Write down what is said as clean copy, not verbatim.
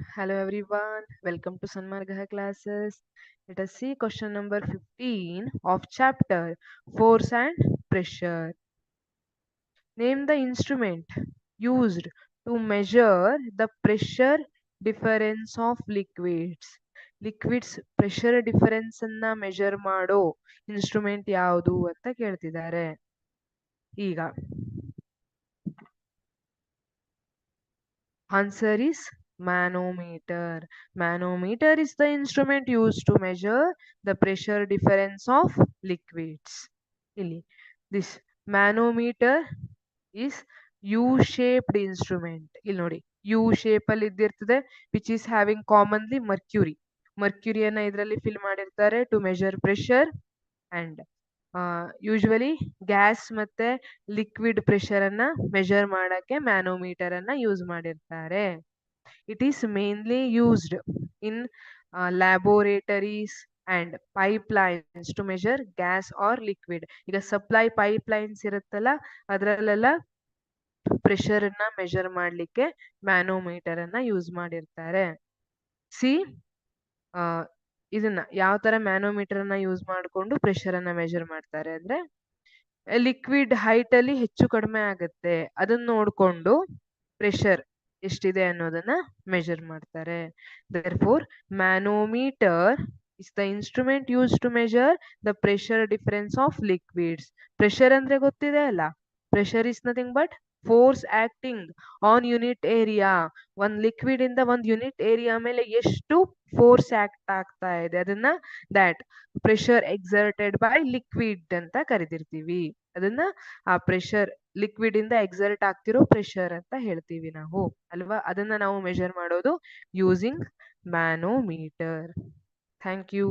Hello everyone, welcome to Sanmargaha classes. Let us see question number 15 of chapter Force and Pressure. Name the instrument used to measure the pressure difference of liquids. Liquids pressure difference ಅನ್ನ measure ಮಾಡೋ instrument ಯಾವುದು ಅಂತ ಕೇಳ್ತಿದ್ದಾರೆ. ಈಗ answer is manometer. Manometer is the instrument used to measure the pressure difference of liquids. ಇಲ್ಲಿ this manometer is U-shaped instrument. ಇಲ್ಲಿ ನೋಡಿ U shape ಅಲ್ಲಿ ಇದ್ದಿರ್ತದೆ which is having commonly mercury. ಮರ್ಕ್ಯೂರಿಯನ್ನ ಇದರಲ್ಲಿ ಫಿಲ್ ಮಾಡಿರ್ತಾರೆ to measure pressure and usually gas ಮತ್ತೆ liquid pressure ಅನ್ನ ಮೆಜರ್ ಮಾಡಕ್ಕೆ ಮ್ಯಾನೋಮೀಟರ್ ಅನ್ನ ಯೂಸ್ ಮಾಡಿರ್ತಾರೆ. It is mainly used in laboratories and pipe lines to measure gas or liquid. ಈಗ supply pipe lines ಇರುತ್ತಲ್ಲ ಅದರಲ್ಲೆಲ್ಲ ಪ್ರೆಷರ್ ಅನ್ನ ಮೆಜರ್ ಮಾಡ್ಲಿಕ್ಕೆ ಮ್ಯಾನೋಮೀಟರ್ ಅನ್ನ ಯೂಸ್ ಮಾಡಿರ್ತಾರೆ. ಸಿ ಇದನ್ನ ಯಾವ ತರ ಮ್ಯಾನೋಮೀಟರ್ ಅನ್ನ ಯೂಸ್ ಮಾಡಿಕೊಂಡು ಪ್ರೆಷರ್ ಅನ್ನ ಮೆಜರ್ ಮಾಡ್ತಾರೆ ಅಂದ್ರೆ ಲಿಕ್ವಿಡ್ ಹೈಟ್ ಅಲ್ಲಿ ಹೆಚ್ಚು ಕಡಿಮೆ ಆಗುತ್ತೆ ಅದನ್ನ ನೋಡ್ಕೊಂಡು ಪ್ರೆಷರ್ ಎಷ್ಟಿದೆ ಅನ್ನೋದನ್ನ ಮೆಜರ್ ಮಾಡ್ತಾರೆ. Therefore manometer is the instrument use to measure the pressure difference of liquids. Pressure ಅಂದ್ರೆ ಗೊತ್ತಿದೆ ಅಲ್ಲ, pressure is nothing but force acting on unit area. ಒಂದ್ ಲಿಕ್ವಿಡ್ ಇಂದ ಒಂದ್ ಯೂನಿಟ್ ಏರಿಯಾ ಮೇಲೆ ಎಷ್ಟು ಫೋರ್ಸ್ ಆಕ್ಟ್ ಆಗ್ತಾ ಇದೆ ಅದನ್ನ that pressure exerted by liquid ಅಂತ ಕರಿತಿರ್ತೀವಿ. ಅದನ್ನ ಆ ಪ್ರೆಷರ್ ಲಿಕ್ವಿಡ್ ಇಂದ ಎಕ್ಸರ್ಟ್ ಆಗ್ತಿರೋ ಪ್ರೆಷರ್ ಅಂತ ಹೇಳ್ತೀವಿ ನಾವು ಅಲ್ವಾ. ಅದನ್ನ ನಾವು ಮೆಜರ್ ಮಾಡೋದು ಯೂಸಿಂಗ್ ಮ್ಯಾನೋಮೀಟರ್. Thank you.